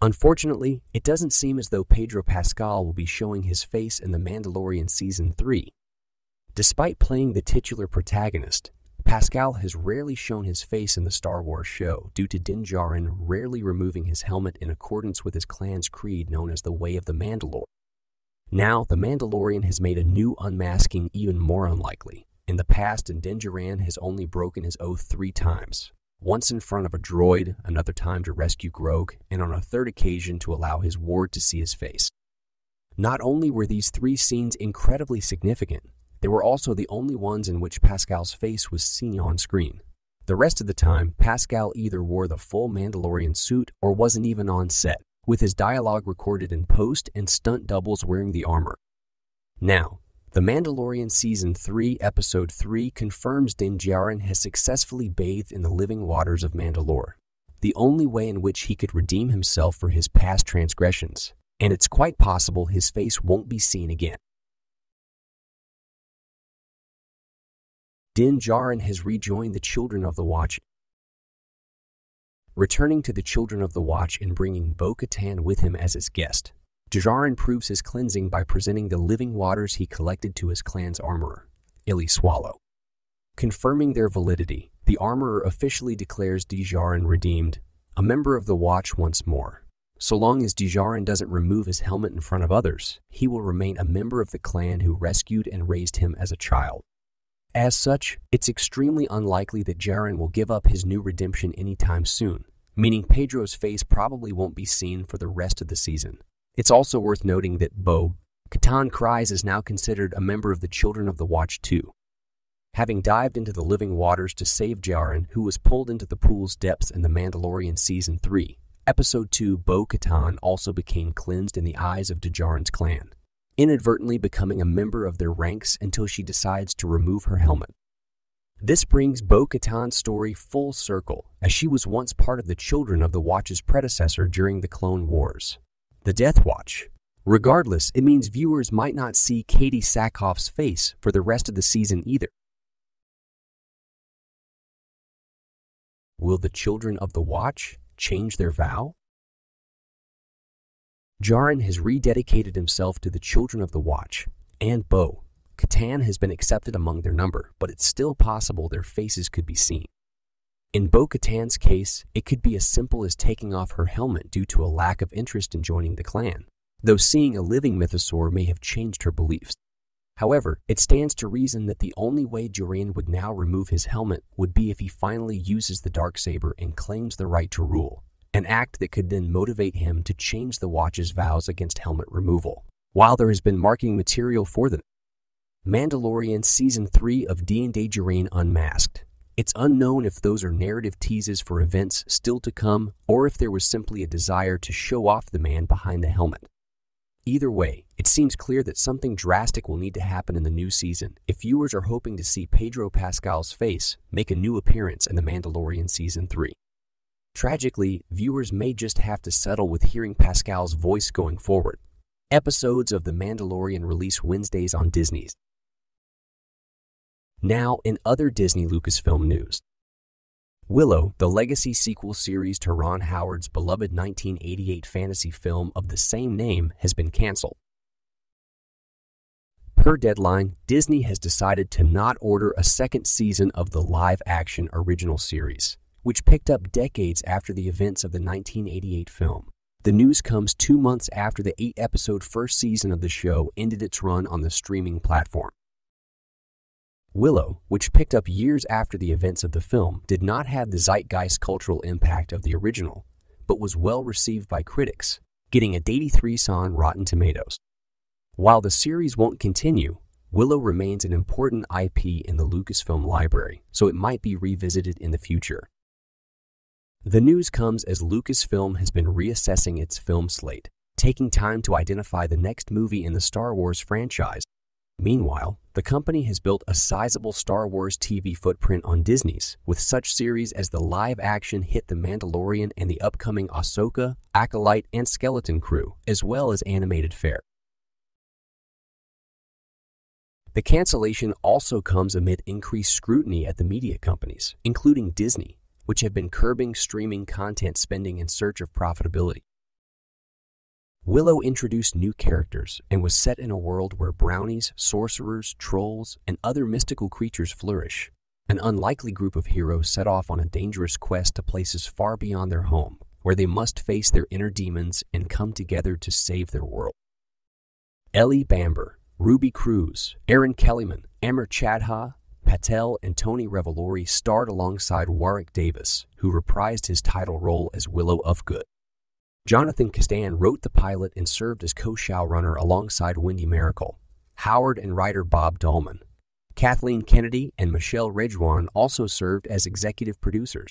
Unfortunately, it doesn't seem as though Pedro Pascal will be showing his face in The Mandalorian Season 3. Despite playing the titular protagonist, Pascal has rarely shown his face in the Star Wars show due to Din Djarin rarely removing his helmet in accordance with his clan's creed known as the Way of the Mandalore. Now, the Mandalorian has made a new unmasking even more unlikely. In the past, Din Djarin has only broken his oath 3 times. Once in front of a droid, another time to rescue Grogu, and on a third occasion to allow his ward to see his face. Not only were these 3 scenes incredibly significant, they were also the only ones in which Pascal's face was seen on screen. The rest of the time, Pascal either wore the full Mandalorian suit or wasn't even on set, with his dialogue recorded in post and stunt doubles wearing the armor. Now, The Mandalorian Season 3, Episode 3 confirms Din Djarin has successfully bathed in the living waters of Mandalore, the only way in which he could redeem himself for his past transgressions, and it's quite possible his face won't be seen again. Din Djarin has rejoined the Children of the Watch. Returning to the Children of the Watch and bringing Bo-Katan with him as his guest, Djarin proves his cleansing by presenting the living waters he collected to his clan's armorer, Illy Swallow. Confirming their validity, the armorer officially declares Djarin redeemed, a member of the Watch once more. So long as Djarin doesn't remove his helmet in front of others, he will remain a member of the clan who rescued and raised him as a child. As such, it's extremely unlikely that Djarin will give up his new redemption anytime soon, meaning Pedro's face probably won't be seen for the rest of the season. It's also worth noting that Bo-Katan Kryze is now considered a member of the Children of the Watch too. Having dived into the living waters to save Djarin, who was pulled into the pool's depths in The Mandalorian Season 3, Episode 2, Bo-Katan also became cleansed in the eyes of Djarin's clan, inadvertently becoming a member of their ranks until she decides to remove her helmet. This brings Bo-Katan's story full circle, as she was once part of the Children of the Watch's predecessor during the Clone Wars, the Death Watch. Regardless, it means viewers might not see Katie Sackhoff's face for the rest of the season either. Will the Children of the Watch change their vow? Djarin has rededicated himself to the Children of the Watch, and Bo-Katan has been accepted among their number, but it's still possible their faces could be seen. In Bo-Katan's case, it could be as simple as taking off her helmet due to a lack of interest in joining the clan, though seeing a living mythosaur may have changed her beliefs. However, it stands to reason that the only way Djarin would now remove his helmet would be if he finally uses the Darksaber and claims the right to rule, an act that could then motivate him to change the Watch's vows against helmet removal. While there has been marketing material for the Mandalorian Season 3 of Din Djarin Unmasked, it's unknown if those are narrative teases for events still to come or if there was simply a desire to show off the man behind the helmet. Either way, it seems clear that something drastic will need to happen in the new season if viewers are hoping to see Pedro Pascal's face make a new appearance in The Mandalorian Season 3. Tragically, viewers may just have to settle with hearing Pascal's voice going forward. Episodes of The Mandalorian release Wednesdays on Disney's. Now, in other Disney Lucasfilm news. Willow, the legacy sequel series to Ron Howard's beloved 1988 fantasy film of the same name, has been canceled. Per deadline, Disney has decided to not order a second season of the live-action original series, which picked up decades after the events of the 1988 film. The news comes 2 months after the 8-episode first season of the show ended its run on the streaming platform. Willow, which picked up years after the events of the film, did not have the zeitgeist cultural impact of the original, but was well received by critics, getting a 83 on Rotten Tomatoes. While the series won't continue, Willow remains an important IP in the Lucasfilm library, so it might be revisited in the future. The news comes as Lucasfilm has been reassessing its film slate, taking time to identify the next movie in the Star Wars franchise. Meanwhile, the company has built a sizable Star Wars TV footprint on Disney's, with such series as the live-action hit The Mandalorian and the upcoming Ahsoka, Acolyte, and Skeleton Crew, as well as animated fare. The cancellation also comes amid increased scrutiny at the media companies, including Disney, which have been curbing streaming content spending in search of profitability. Willow introduced new characters and was set in a world where brownies, sorcerers, trolls, and other mystical creatures flourish. An unlikely group of heroes set off on a dangerous quest to places far beyond their home, where they must face their inner demons and come together to save their world. Ellie Bamber, Ruby Cruz, Aaron Kellyman, Amar Chadha, Patel, and Tony Revolori starred alongside Warwick Davis, who reprised his title role as Willow Ufgood. Jonathan Kasdan wrote the pilot and served as co-showrunner alongside Wendy Maracle. Howard and writer Bob Dahlman, Kathleen Kennedy, and Michelle Ridgwan also served as executive producers.